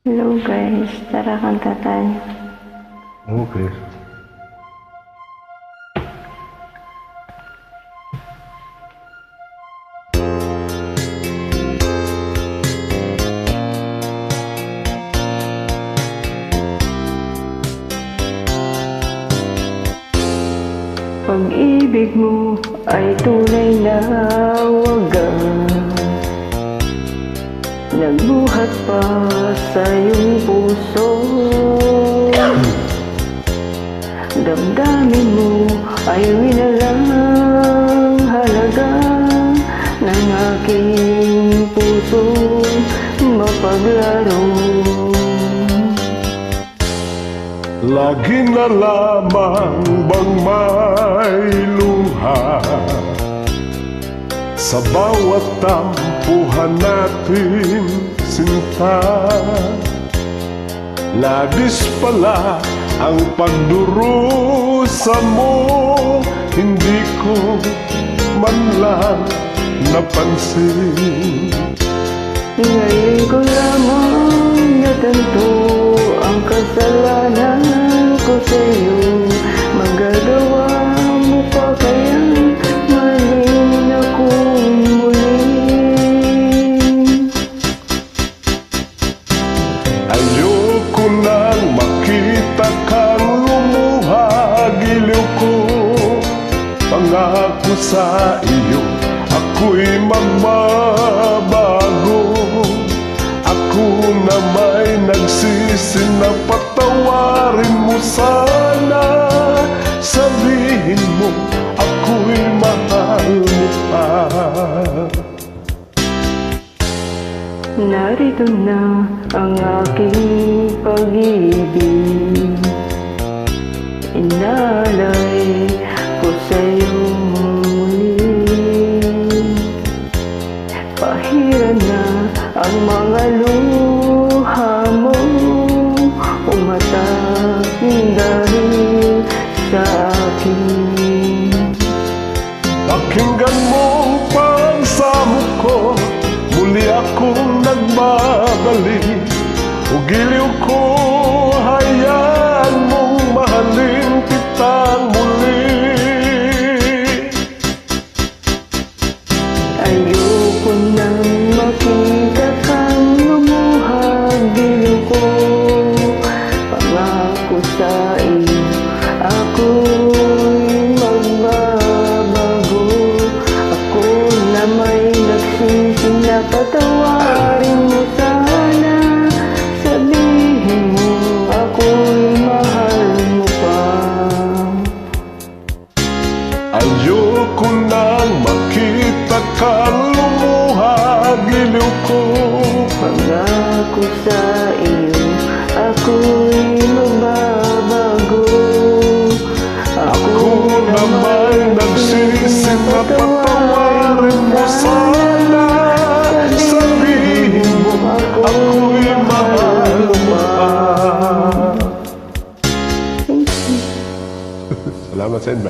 Hello guys, tara kanta tayo. Okay. Pag-ibig mo ay tunay na wagas, nagbuhat pa sa iyong puso. Damdamin mo ay winalang halaga ng aking puso mapaglaro. Lagi na lamang bang may luha sa bawat tampuhan natin, sinta. Labis pala ang pagdurusa mo, hindi ko man lang napansin. Ngayon ko lamang natanto ang kasalanan ko sa'yo. Magagawa mo pa kayang mahalin akong muli? Ayoko nang makita kang lumuha, giliw ko. Pangako sa iyo, ako'y magbabago. Ako na may nagsisi na patawarin mo sana. Sabihin mo, ako'y mahal mo pa. Narito na ang aking pag-ibig, inalay ko sa'yo muli. Pahiran na ang mga luha mo, umatak dahil sa akin. Pakinggan mo ang pagsamo ko, muli akong nagbabalik. Ugiliw ko, hayaan mong mahalin kitang muli. Ayoko nang makita kang lumuha, giliw ko. Pangako sa iyo, ako'y magbabago. Ako na may nagsisi na patawarin mo sana. Sabihin mo, ako'y mahal mo pa. Ayoko nang makita kang lumuha, giliw ko. Pangako sa iyo, ako'y magbabago. Ako na may nagsisi na patawarin mo sana. Sabihin mo, ako'y mahal mo pa. Salamat sa inyo.